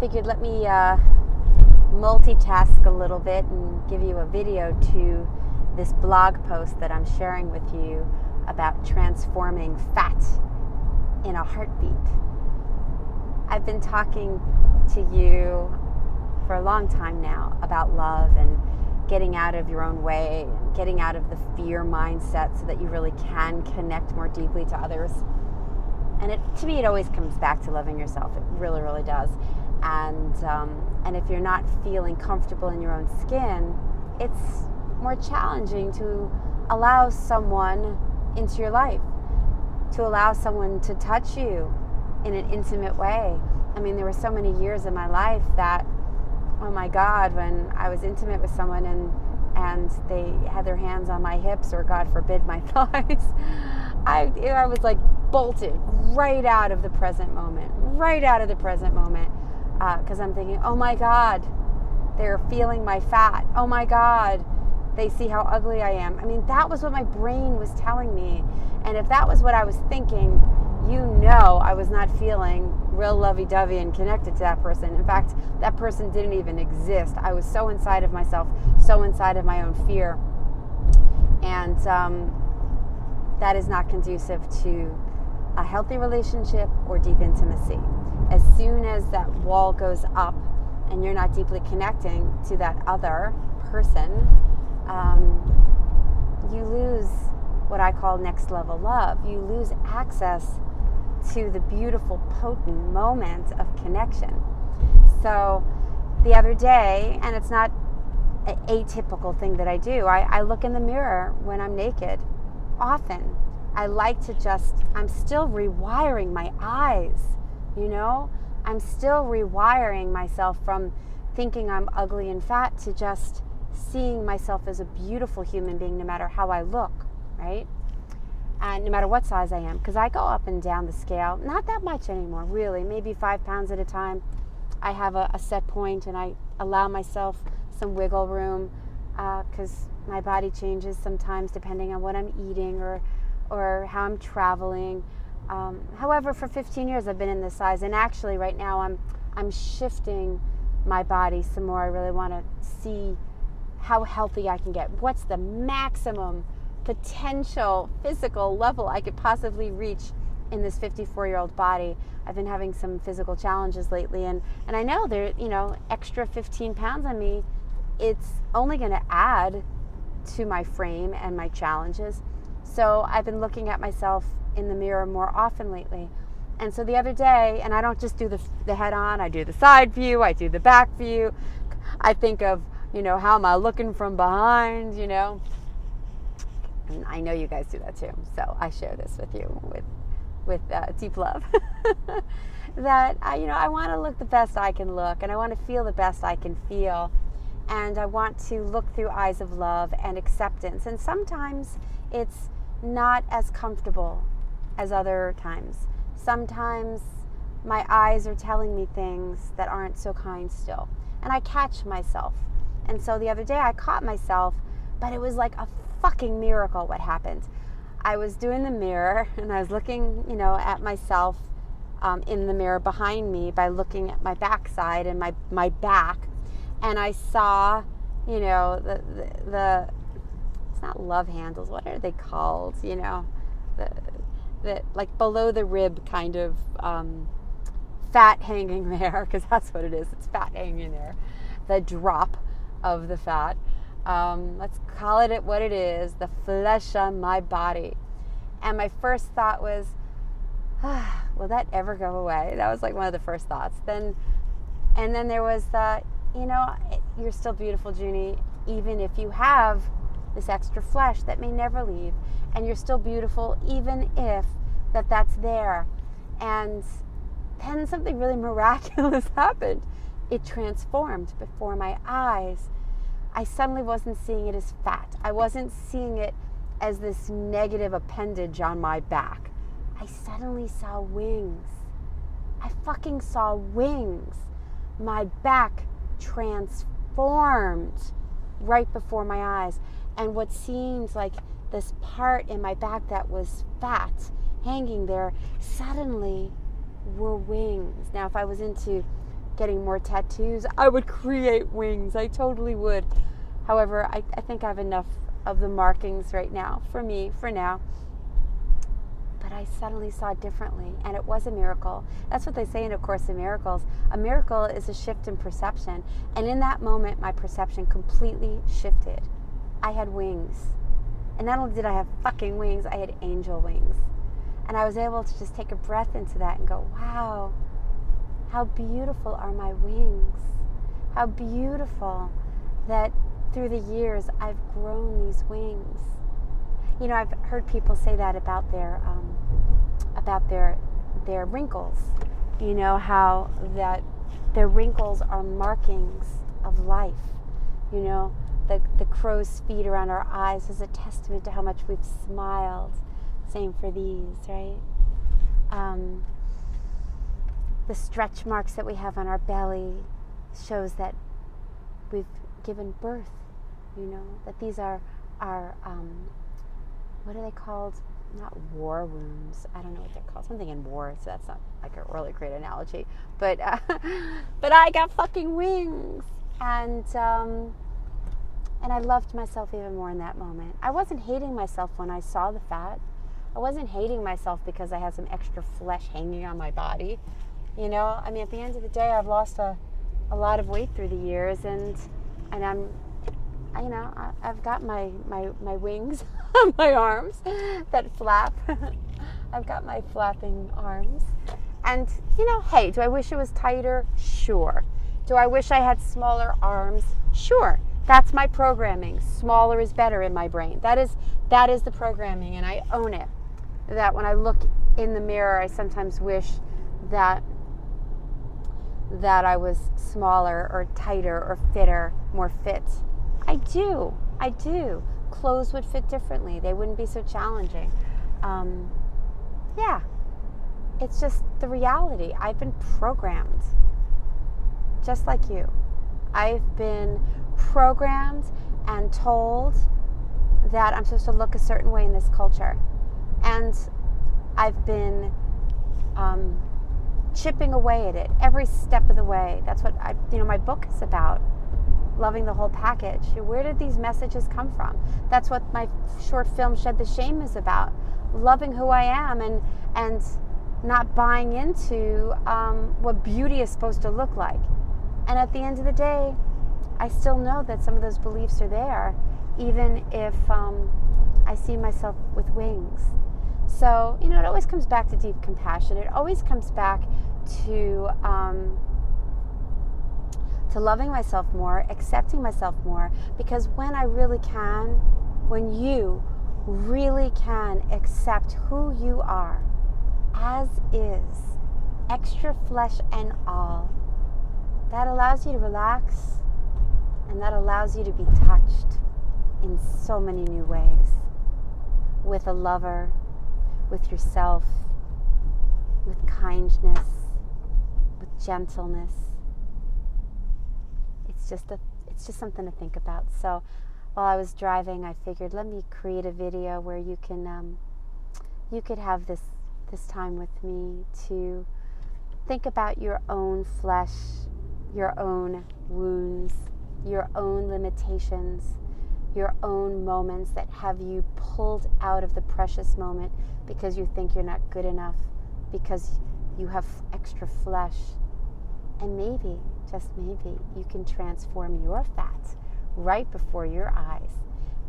figured let me multitask a little bit and give you a video to this blog post that I'm sharing with you about transforming fat in a heartbeat. I've been talking to you for a long time now about love and getting out of your own way, and getting out of the fear mindset so that you really can connect more deeply to others. And to me, it always comes back to loving yourself. It really, really does. And if you're not feeling comfortable in your own skin, it's more challenging to allow someone into your life, to allow someone to touch you in an intimate way. I mean, there were so many years in my life that, oh my God, when I was intimate with someone and they had their hands on my hips, or God forbid, my thighs, I was like bolted right out of the present moment, because I'm thinking, oh my God, they're feeling my fat. Oh my God, they see how ugly I am. I mean, that was what my brain was telling me. And if that was what I was thinking, I was not feeling real lovey-dovey and connected to that person. In fact, that person didn't even exist. I was so inside of myself, so inside of my own fear. And that is not conducive to a healthy relationship or deep intimacy. As soon as that wall goes up and you're not deeply connecting to that other person, you lose what I call next level love. You lose access to the beautiful, potent moment of connection. So the other day, and it's not an atypical thing that I do, I look in the mirror when I'm naked. Often. I like to I'm still rewiring my eyes, I'm still rewiring myself from thinking I'm ugly and fat to just seeing myself as a beautiful human being no matter how I look, right? And no matter what size I am, because I go up and down the scale, not that much anymore, really, maybe 5 pounds at a time. I have a set point and I allow myself some wiggle room because my body changes sometimes depending on what I'm eating or how I'm traveling. However, for 15 years I've been in this size, and actually right now I'm shifting my body some more. I really want to see how healthy I can get. What's the maximum potential physical level I could possibly reach in this 54-year-old body. I've been having some physical challenges lately, and I know there, extra 15 pounds on me, it's only going to add to my frame and my challenges. So I've been looking at myself in the mirror more often lately. And so the other day, and I don't just do the head on, I do the side view, I do the back view. I think of, how am I looking from behind, And I know you guys do that too. So I share this with you with deep love. That I want to look the best I can look, and I want to feel the best I can feel. And I want to look through eyes of love and acceptance. And sometimes it's not as comfortable as other times. Sometimes my eyes are telling me things that aren't so kind still. And I catch myself. And so the other day I caught myself, but it was like a fucking miracle what happened. I was doing the mirror and I was looking, at myself in the mirror behind me by looking at my backside and my back. And I saw, the it's not love handles. What are they called? The like below the rib kind of fat hanging there, because that's what it is. It's fat hanging there. The drop of the fat. Let's call it what it is. The flesh on my body. And my first thought was, will that ever go away? That was like one of the first thoughts. And then there was the, you're still beautiful, Junie, even if you have this extra flesh that may never leave. And you're still beautiful even if that's there. And then something really miraculous happened. It transformed before my eyes. I suddenly wasn't seeing it as fat. I wasn't seeing it as this negative appendage on my back. I suddenly saw wings. I fucking saw wings. My back transformed right before my eyes. And what seemed like this part in my back that was fat hanging there suddenly were wings. Now, if I was into getting more tattoos, I would create wings. I totally would. However, I think I have enough of the markings right now, for me, for now. But I suddenly saw it differently, and it was a miracle. That's what they say in A Course in Miracles. A miracle is a shift in perception. And in that moment, my perception completely shifted. I had wings. And not only did I have fucking wings, I had angel wings. And I was able to just take a breath into that and go, wow, how beautiful are my wings. How beautiful that through the years I've grown these wings. You know, I've heard people say that about their wrinkles. You know, how that their wrinkles are markings of life. You know, the crow's feet around our eyes is a testament to how much we've smiled. Same for these, right? The stretch marks that we have on our belly shows that we've given birth. You know, that these are what are they called? Not war wounds. I don't know what they're called. Something in war, so that's not like a really great analogy. But I got fucking wings, and I loved myself even more in that moment. I wasn't hating myself when I saw the fat. I wasn't hating myself because I had some extra flesh hanging on my body. You know, I mean, at the end of the day, I've lost a lot of weight through the years, and I've got my wings on my arms that flap. I've got my flapping arms. And, you know, hey, do I wish it was tighter? Sure. Do I wish I had smaller arms? Sure. That's my programming. Smaller is better in my brain. That is the programming, and I own it. That when I look in the mirror, I sometimes wish that I was smaller or tighter or fitter, more fit. I do. Clothes would fit differently. They wouldn't be so challenging. Yeah. It's just the reality. I've been programmed. Just like you. I've been programmed and told that I'm supposed to look a certain way in this culture. And I've been chipping away at it every step of the way. That's what my book is about. Loving the whole package. Where did these messages come from? That's what my short film Shed the Shame is about. Loving who I am and not buying into what beauty is supposed to look like. And at the end of the day, I still know that some of those beliefs are there, even if I see myself with wings. So, you know, it always comes back to deep compassion. It always comes back to loving myself more, accepting myself more, because when you really can accept who you are, as is, extra flesh and all, that allows you to relax, and that allows you to be touched in so many new ways. With a lover, with yourself, with kindness, with gentleness. It's just something to think about. So while I was driving, I figured, let me create a video where you could have this time with me to think about your own flesh, your own wounds, your own limitations, your own moments that have you pulled out of the precious moment because you think you're not good enough, because you have extra flesh. And maybe, just maybe, you can transform your fat right before your eyes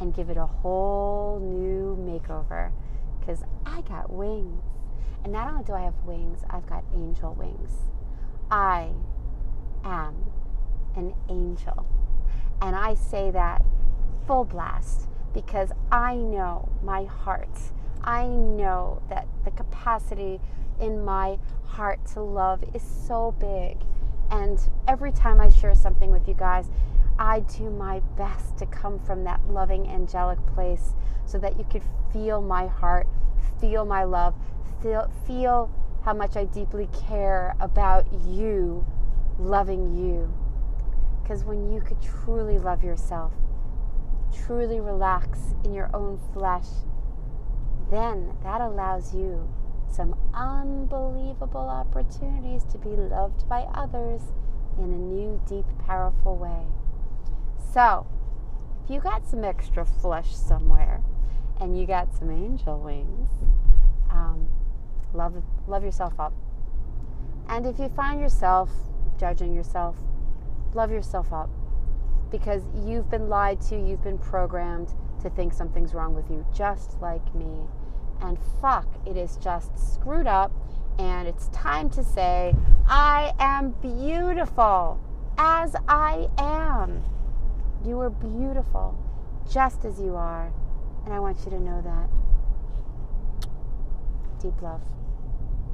and give it a whole new makeover, because I got wings. And not only do I have wings, I've got angel wings. I am an angel. And I say that full blast because I know my heart. I know that the capacity in my heart to love is so big. And every time I share something with you guys, I do my best to come from that loving, angelic place so that you could feel my heart, feel my love, feel how much I deeply care about you, loving you. Because when you could truly love yourself, truly relax in your own flesh, then that allows you some unbelievable opportunities to be loved by others in a new, deep, powerful way. So, if you got some extra flesh somewhere and you got some angel wings, love yourself up. And if you find yourself judging yourself, love yourself up. Because you've been lied to, you've been programmed to think something's wrong with you, just like me. And fuck, it is just screwed up, and it's time to say, I am beautiful as I am. You are beautiful just as you are, and I want you to know that. Deep love.